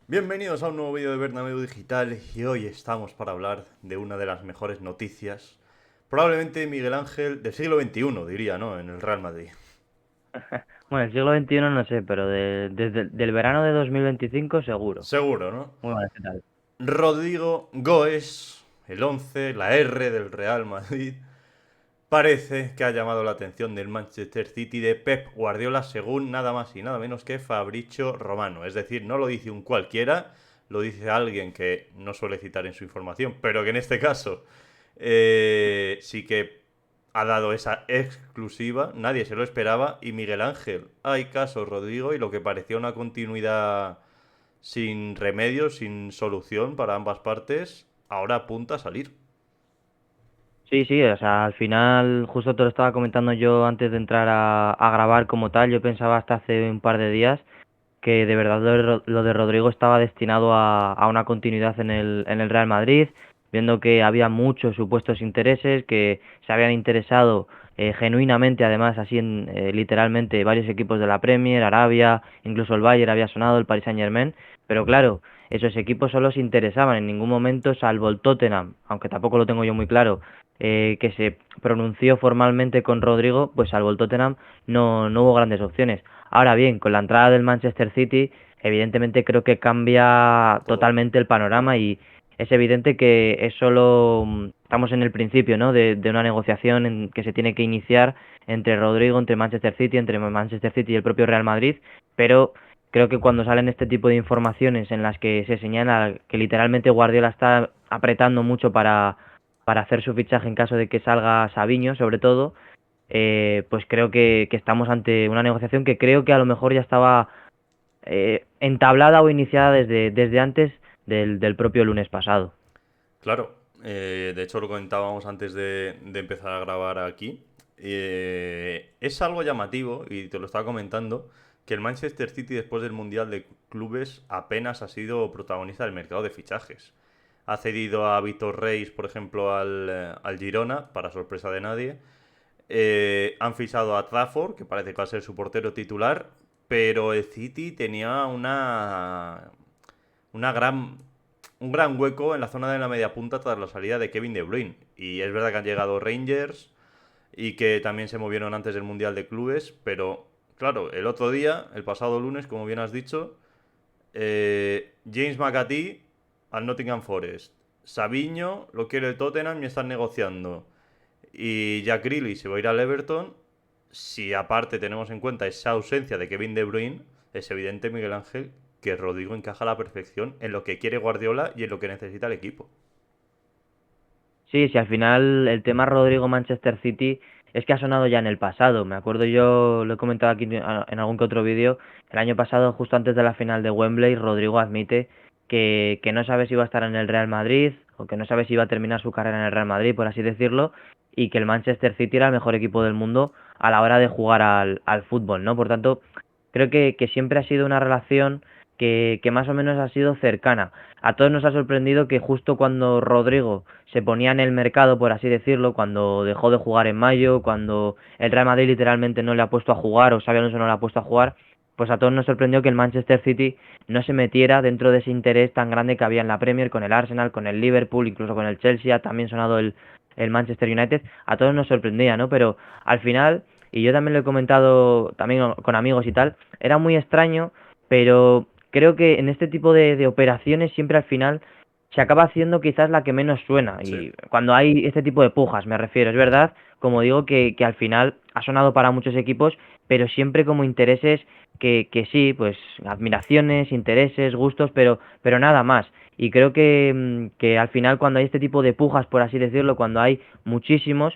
Bienvenidos a un nuevo vídeo de Bernabéu Digital y hoy estamos para hablar de una de las mejores noticias, probablemente Miguel Ángel del siglo XXI, diría, ¿no? En el Real Madrid. Bueno, el siglo XXI no sé, pero desde del verano de 2025 seguro. Seguro, ¿no? Muy buenas, ¿qué tal? Rodrigo Goes, el 11, la R del Real Madrid, parece que ha llamado la atención del Manchester City de Pep Guardiola según nada más y nada menos que Fabricio Romano. Es decir, no lo dice un cualquiera, lo dice alguien que no suele citar en su información, pero que en este caso sí que ha dado esa exclusiva, nadie se lo esperaba y Miguel Ángel, hay caso Rodrigo y lo que parecía una continuidad sin remedio, sin solución para ambas partes, ahora apunta a salir. Sí, sí, o sea, al final, justo te lo estaba comentando yo antes de entrar a grabar como tal, yo pensaba hasta hace un par de días que de verdad lo de Rodrigo estaba destinado a una continuidad en el Real Madrid, viendo que había muchos supuestos intereses, que se habían interesado genuinamente, además, así literalmente varios equipos de la Premier, Arabia, incluso el Bayern había sonado, el Paris Saint-Germain, pero claro, esos equipos solo se interesaban en ningún momento, salvo el Tottenham, aunque tampoco lo tengo yo muy claro, que se pronunció formalmente con Rodrigo, pues salvo el Tottenham no hubo grandes opciones. Ahora bien, con la entrada del Manchester City, evidentemente creo que cambia Todo. totalmente el panorama y es evidente que es solo, estamos en el principio, ¿no? de una negociación que se tiene que iniciar entre Rodrigo, entre Manchester City, entre Manchester City y el propio Real Madrid, pero creo que cuando salen este tipo de informaciones en las que se señala que literalmente Guardiola está apretando mucho para hacer su fichaje en caso de que salga Savinho, sobre todo, pues creo que estamos ante una negociación que creo que a lo mejor ya estaba entablada o iniciada desde antes del propio lunes pasado. Claro, de hecho lo comentábamos antes de empezar a grabar aquí. Es algo llamativo, y te lo estaba comentando, que el Manchester City después del Mundial de Clubes apenas ha sido protagonista del mercado de fichajes. Ha cedido a Víctor Reis, por ejemplo, al Girona, para sorpresa de nadie. Han fichado a Trafford, que parece que va a ser su portero titular, pero el City tenía una gran, un gran hueco en la zona de la media punta tras la salida de Kevin De Bruyne. Y es verdad que han llegado Rangers y que también se movieron antes del Mundial de Clubes, pero claro, el otro día, el pasado lunes, como bien has dicho, James McAtee al Nottingham Forest. Savinho lo quiere el Tottenham y están negociando. Y Jack Grealish se va a ir al Everton. Si aparte tenemos en cuenta esa ausencia de Kevin De Bruyne, es evidente, Miguel Ángel, que Rodrigo encaja a la perfección en lo que quiere Guardiola y en lo que necesita el equipo. Sí, sí, al final el tema Rodrigo Manchester City es que ha sonado ya en el pasado. Me acuerdo yo, lo he comentado aquí en algún que otro vídeo, el año pasado, justo antes de la final de Wembley, Rodrigo admite que no sabe si va a estar en el Real Madrid o que no sabe si va a terminar su carrera en el Real Madrid, por así decirlo, y que el Manchester City era el mejor equipo del mundo a la hora de jugar al fútbol, ¿no? Por tanto, creo que siempre ha sido una relación que más o menos ha sido cercana. A todos nos ha sorprendido que justo cuando Rodrigo se ponía en el mercado, por así decirlo, cuando dejó de jugar en mayo, cuando el Real Madrid literalmente no le ha puesto a jugar o Xabi Alonso no le ha puesto a jugar, pues a todos nos sorprendió que el Manchester City no se metiera dentro de ese interés tan grande que había en la Premier con el Arsenal, con el Liverpool, incluso con el Chelsea, ha también sonado el Manchester United, a todos nos sorprendía, ¿no? Pero al final, y yo también lo he comentado también con amigos y tal, era muy extraño, pero creo que en este tipo de operaciones siempre al final se acaba haciendo quizás la que menos suena. Sí. Y cuando hay este tipo de pujas, me refiero, es verdad, como digo, que al final ha sonado para muchos equipos, pero siempre como intereses que sí, pues admiraciones, intereses, gustos, pero nada más. Y creo que al final cuando hay este tipo de pujas, por así decirlo, cuando hay muchísimos,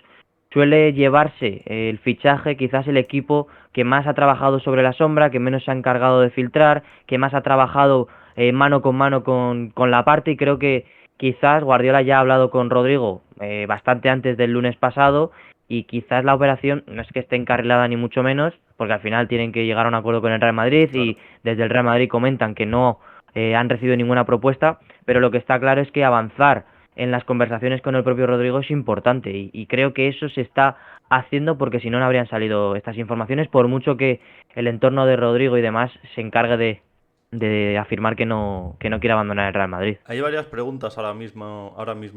suele llevarse el fichaje quizás el equipo que más ha trabajado sobre la sombra, que menos se ha encargado de filtrar, que más ha trabajado mano con mano con la parte y creo que quizás Guardiola ya ha hablado con Rodrigo bastante antes del lunes pasado y quizás la operación no es que esté encarrilada ni mucho menos, porque al final tienen que llegar a un acuerdo con el Real Madrid Claro. y desde el Real Madrid comentan que no han recibido ninguna propuesta, pero lo que está claro es que avanzar en las conversaciones con el propio Rodrigo es importante y creo que eso se está haciendo porque si no, no habrían salido estas informaciones, por mucho que el entorno de Rodrigo y demás se encargue de... de afirmar que no quiere abandonar el Real Madrid. Hay varias preguntas ahora mismo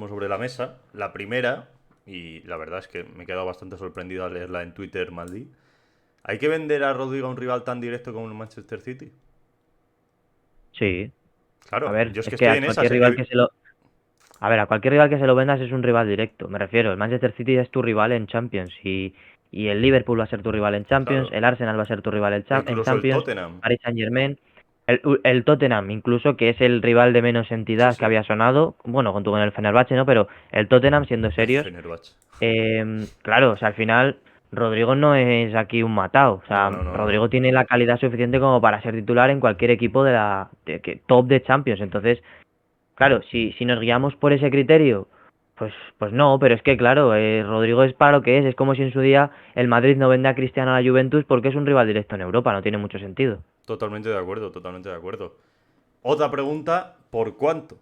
sobre la mesa. La primera, y la verdad es que me he quedado bastante sorprendido al leerla en Twitter, Maldi. ¿Hay que vender a Rodrigo a un rival tan directo como el Manchester City? Sí, a Claro, ver, yo es es que que estoy a en esas. cualquier rival que se lo, a ver, a cualquier rival que se lo vendas es un rival directo, me refiero. El Manchester City es tu rival en Champions y el Liverpool va a ser tu rival en Champions, Claro. el Arsenal va a ser tu rival E en incluso el Champions, Tottenham. Paris Saint-Germain, el Tottenham incluso, que es el rival de menos Sí, entidad que sí. había sonado, bueno, junto con el Fenerbahce, ¿no? Pero el Tottenham, siendo El serios, Fenerbahce. claro, o sea, al final Rodrigo no es aquí un matado, o No, sea, no, no, Rodrigo no. tiene la calidad suficiente como para ser titular en cualquier equipo top de Champions, entonces claro, si nos guiamos por ese criterio, pues no, pero es que claro, Rodrigo es para lo que es como si en su día el Madrid no vende a Cristiano a la Juventus porque es un rival directo en Europa, no tiene mucho sentido. Totalmente de acuerdo, totalmente de acuerdo. Otra pregunta, ¿por cuánto?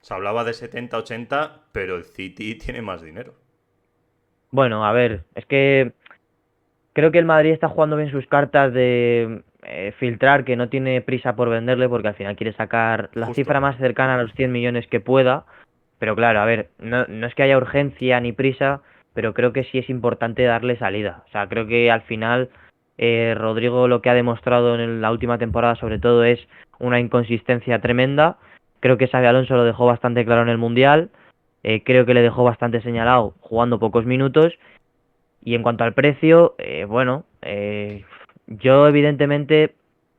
Se hablaba de 70-80, pero el City tiene más dinero. Bueno, a ver, es que creo que el Madrid está jugando bien sus cartas de filtrar que no tiene prisa por venderle porque al final quiere sacar la cifra Justo. más cercana a los 100 millones que pueda. Pero claro, a ver, no es que haya urgencia ni prisa, pero creo que sí es importante darle salida. O sea, creo que al final Rodrigo lo que ha demostrado en la última temporada sobre todo es una inconsistencia tremenda. Creo que Xabi Alonso lo dejó bastante claro en el Mundial. Creo que le dejó bastante señalado jugando pocos minutos. Y en cuanto al precio, bueno, yo evidentemente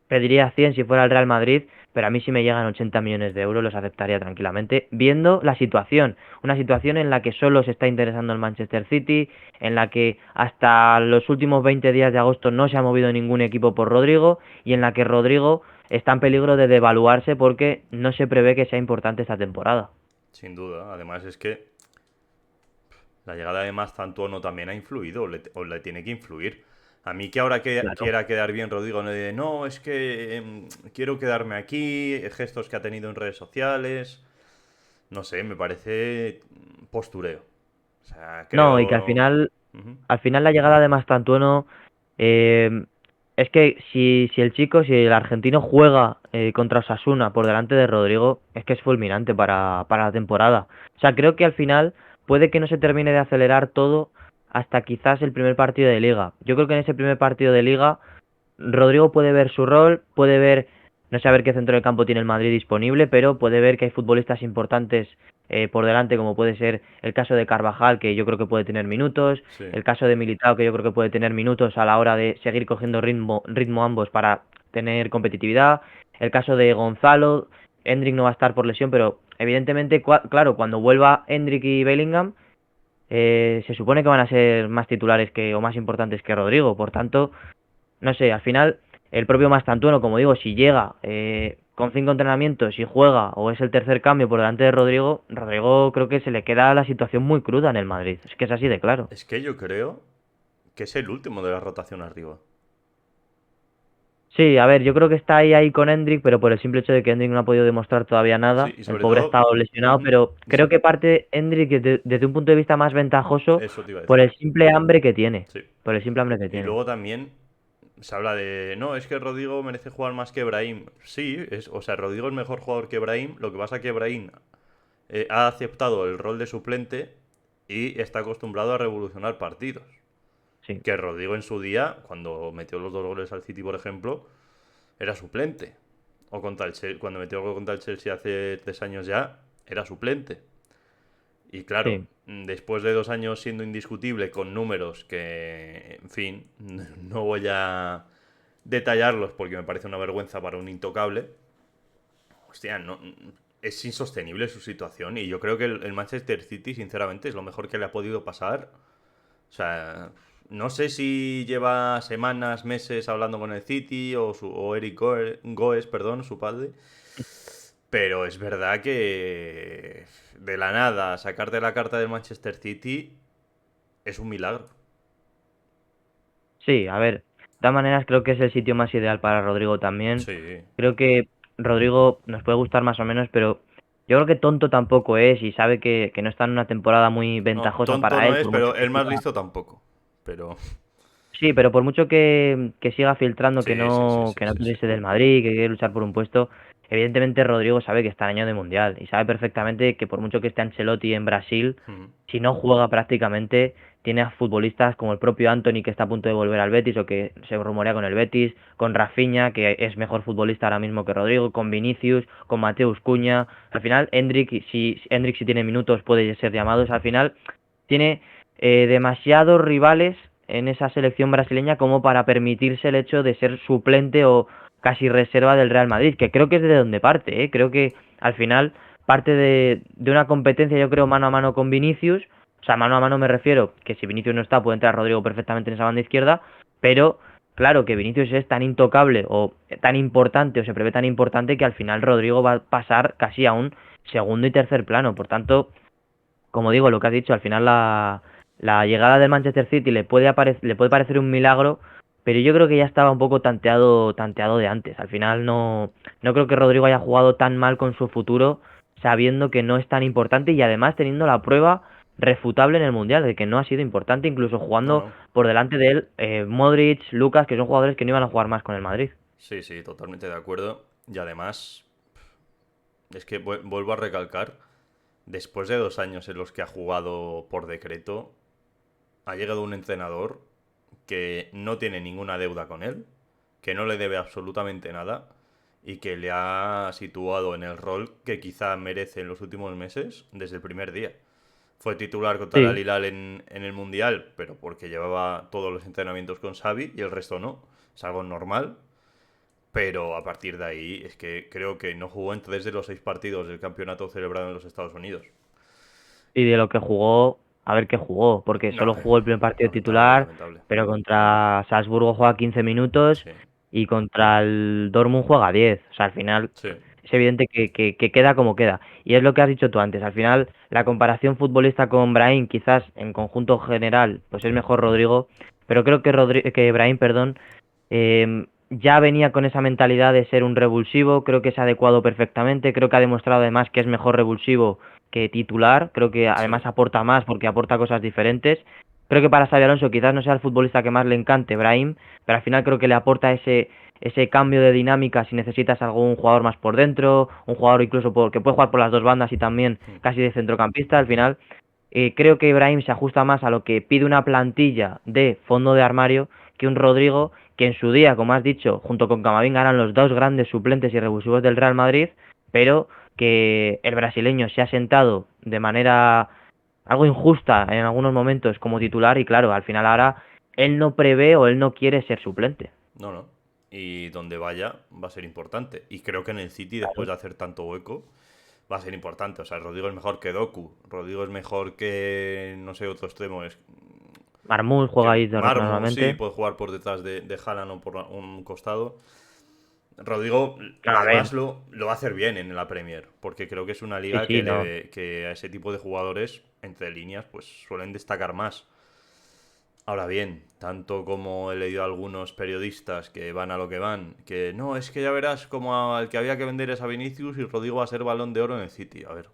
pediría 100 si fuera el Real Madrid, pero a mí si me llegan 80 millones de euros los aceptaría tranquilamente, viendo la situación, una situación en la que solo se está interesando el Manchester City, en la que hasta los últimos 20 días de agosto no se ha movido ningún equipo por Rodrigo y en la que Rodrigo está en peligro de devaluarse porque no se prevé que sea importante esta temporada. Sin duda. Además es que la llegada de Maztantuono también ha influido, o le tiene que influir. A mí que ahora Claro. quiera quedar bien Rodrigo, no, no, es que quiero quedarme aquí, gestos que ha tenido en redes sociales, no sé, me parece postureo. O sea, No, y que creo... Ujú. al final la llegada de Mastantuono, eh, es que si el chico, si el argentino juega contra Osasuna por delante de Rodrigo, es que es fulminante para la temporada. O sea, creo que al final puede que no se termine de acelerar todo hasta quizás el primer partido de liga. Yo creo que en ese primer partido de liga Rodrigo puede ver su rol, puede ver, no saber qué centro de campo tiene el Madrid disponible, pero puede ver que hay futbolistas importantes por delante, como puede ser el caso de Carvajal, que yo creo que puede tener minutos, Sí. el caso de Militao, que yo creo que puede tener minutos a la hora de seguir cogiendo ritmo ambos para tener competitividad, el caso de Gonzalo, Endrick no va a estar por lesión, pero evidentemente, claro, cuando vuelva Endrick y Bellingham, se supone que van a ser más titulares que o más importantes que Rodrigo, por tanto no sé, al final el propio Mastantuono, como digo, si llega con 5 entrenamientos y juega o es el tercer cambio por delante de Rodrigo, Rodrigo creo que se le queda la situación muy cruda en el Madrid. Es que es así de claro. Es que yo creo que es el último de la rotación arriba. Sí, a ver, yo creo que está ahí con Hendrik, pero por el simple hecho de que Hendrik no ha podido demostrar todavía Sí, nada, y el sobre pobre ha todo... estado lesionado, Ujú. pero creo que parte Hendrik desde un punto de vista más ventajoso Eso te iba a por decir. el simple hambre que tiene, Sí. por el simple hambre que Y tiene. luego también se habla de, no, es que Rodrigo merece jugar más que Brahim. Sí, o sea, Rodrigo es mejor jugador que Brahim. Lo que pasa es que Brahim ha aceptado el rol de suplente y está acostumbrado a revolucionar partidos. Sí, Que Rodrigo en su día, cuando metió los 2 goles al City, por ejemplo, era suplente. O cuando metió el gol contra el Chelsea hace 3 años ya, era suplente. Y claro, sí. después de 2 años siendo indiscutible con números que, en fin, no voy a detallarlos porque me parece una vergüenza para un intocable. Hostia, no, es insostenible su situación y yo creo que el Manchester City, sinceramente, es lo mejor que le ha podido pasar. O sea, no sé si lleva semanas, meses hablando con el City o Eric Goes, perdón, su padre. Pero es verdad que de la nada sacarte la carta del Manchester City es un milagro. Sí, a ver, de todas maneras creo que es el sitio más ideal para Rodrigo también. Sí. Creo que Rodrigo nos puede gustar más o menos, pero yo creo que tonto tampoco es y sabe que no está en una temporada muy No, ventajosa tonto para no él, es, por mucho pero que el más quiera. listo tampoco. Pero Sí, pero por mucho que siga filtrando Sí, sí, sí, sí, que no sí, quiere sí. irse del Madrid, que quiere luchar por un puesto, evidentemente Rodrigo sabe que está en año de Mundial y sabe perfectamente que por mucho que esté Ancelotti en Brasil, Ujú. si no juega prácticamente, tiene a futbolistas como el propio Anthony que está a punto de volver al Betis o que se rumorea con el Betis, con Rafinha que es mejor futbolista ahora mismo que Rodrigo, con Vinicius, con Mateus Cunha. Al final, Endrick si tiene minutos puede ser llamado. O sea, al final tiene demasiados rivales en esa selección brasileña como para permitirse el hecho de ser suplente o casi reserva del Real Madrid, que creo que es de donde parte, ¿eh? Creo que al final parte de una competencia, yo creo, mano a mano con Vinicius. O sea, mano a mano me refiero que si Vinicius no está, puede entrar Rodrigo perfectamente en esa banda izquierda, pero claro que Vinicius es tan intocable o tan importante o se prevé tan importante que al final Rodrigo va a pasar casi a un segundo y tercer plano. Por tanto, como digo, lo que has dicho, al final la llegada del Manchester City le puede parecer un milagro, pero yo creo que ya estaba un poco tanteado de antes. Al final no creo que Rodrigo haya jugado tan mal con su futuro, sabiendo que no es tan importante y además teniendo la prueba refutable en el Mundial de que no ha sido importante, incluso No, jugando no. por delante de él Modric, Lucas, que son jugadores que no iban a jugar más con el Madrid. Sí, sí, totalmente de acuerdo. Y además, es que vuelvo a recalcar, después de 2 años en los que ha jugado por decreto, ha llegado un entrenador que no tiene ninguna deuda con él, que no le debe absolutamente nada y que le ha situado en el rol que quizá merece en los últimos meses desde el primer día. Fue titular contra el Al Sí, Hilal en el Mundial, pero porque llevaba todos los entrenamientos con Xavi y el resto no. Es algo normal, pero a partir de ahí es que creo que no jugó en 3 de los 6 partidos del campeonato celebrado en los Estados Unidos. y de lo que jugó, a ver qué jugó, porque No, solo jugó el primer partido lamentable, titular, lamentable. pero contra Salzburgo juega 15 minutos Sí, y contra el Dortmund juega 10. O sea, al final sí, es evidente que queda como queda. Y es lo que has dicho tú antes, al final la comparación futbolista con Brahim, quizás en conjunto general, pues es mejor Rodrigo, pero creo que, que Brahim, perdón, ya venía con esa mentalidad de ser un revulsivo, creo que se ha adecuado perfectamente, creo que ha demostrado además que es mejor revulsivo que titular, creo que sí. además aporta más porque aporta cosas diferentes. Creo que para Xabi Alonso quizás no sea el futbolista que más le encante, Brahim, pero al final creo que le aporta ese cambio de dinámica si necesitas algún jugador más por dentro, un jugador incluso que puede jugar por las dos bandas y también Hmm. casi de centrocampista. Al final creo que Ibrahim se ajusta más a lo que pide una plantilla de fondo de armario que un Rodrigo que en su día, como has dicho, junto con Camavinga eran los dos grandes suplentes y revulsivos del Real Madrid, pero que el brasileño se ha sentado de manera algo injusta en algunos momentos como titular y claro, al final ahora él no prevé o él no quiere ser suplente. No, no. Y donde vaya va a ser importante. Y creo que en el City, después Claro. de hacer tanto hueco, va a ser importante. O sea, Rodrigo es mejor que Doku. Rodrigo es mejor que, no sé, otro extremo. Es Marmús que juega ahí Marmo, sí, normalmente. puede jugar por detrás de Haaland o por un costado. Rodrigo, No, a ver, además, lo va a hacer bien en la Premier. Porque creo que es una sí, liga sí, no. que a ese tipo de jugadores, entre líneas, pues suelen destacar más. Ahora bien, tanto como he leído a algunos periodistas que van a lo que van, que no, es que ya verás como al que había que vender es a Vinicius y Rodrigo va a ser balón de oro en el City. A ver,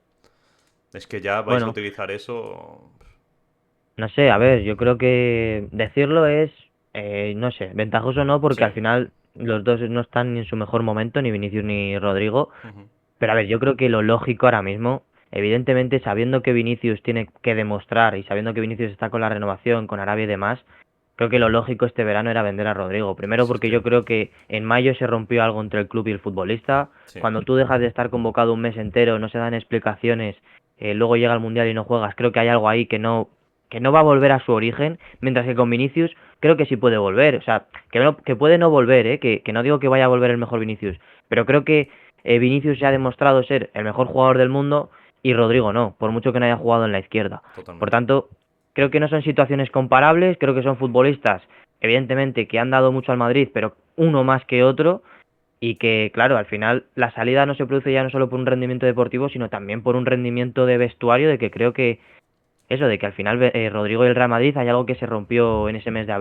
es que ya vais a Bueno, utilizar eso. no sé, a ver, yo creo que decirlo es, no sé, ventajoso no, Sí. porque al final los dos no están ni en su mejor momento, ni Vinicius ni Rodrigo. Ujú. Pero a ver, yo creo que lo lógico ahora mismo, evidentemente sabiendo que Vinicius tiene que demostrar y sabiendo que Vinicius está con la renovación, con Arabia y demás, creo que lo lógico este verano era vender a Rodrigo. Primero Si es porque yo que. creo que en mayo se rompió algo entre el club y el futbolista. Sí, Cuando tú dejas de estar convocado un mes entero, no se dan explicaciones, luego llega el Mundial y no juegas, creo que hay algo ahí que no va a volver a su origen, mientras que con Vinicius creo que sí puede volver. O sea, que puede no volver, que no digo que vaya a volver el mejor Vinicius, pero creo que Vinicius ya ha demostrado ser el mejor jugador del mundo y Rodrigo no, por mucho que no haya jugado en la izquierda. Por totalmente. tanto, creo que no son situaciones comparables, creo que son futbolistas, evidentemente, que han dado mucho al Madrid, pero uno más que otro, y que, claro, al final la salida no se produce ya no solo por un rendimiento deportivo, sino también por un rendimiento de vestuario, de que creo que eso, de que al final Rodrigo y el Real Madrid hay algo que se rompió en ese mes de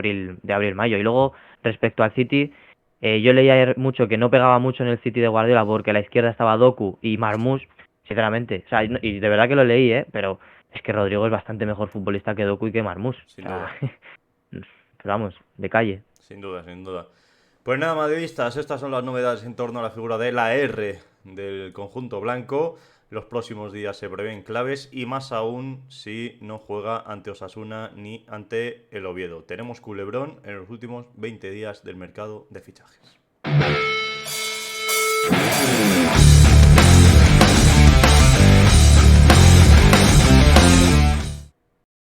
abril-mayo. Y luego, respecto al City, yo leía ayer mucho que no pegaba mucho en el City de Guardiola porque a la izquierda estaba Doku y Marmús, sinceramente. O sea, y de verdad que lo leí, pero es que Rodrigo es bastante mejor futbolista que Doku y que Marmús. O Sin sea, duda. pero vamos, de calle. Sin duda, sin duda. Pues nada, madridistas, estas son las novedades en torno a la figura de la R del conjunto blanco. Los próximos días se prevén claves y más aún si no juega ante Osasuna ni ante el Oviedo. Tenemos culebrón en los últimos 20 días del mercado de fichajes.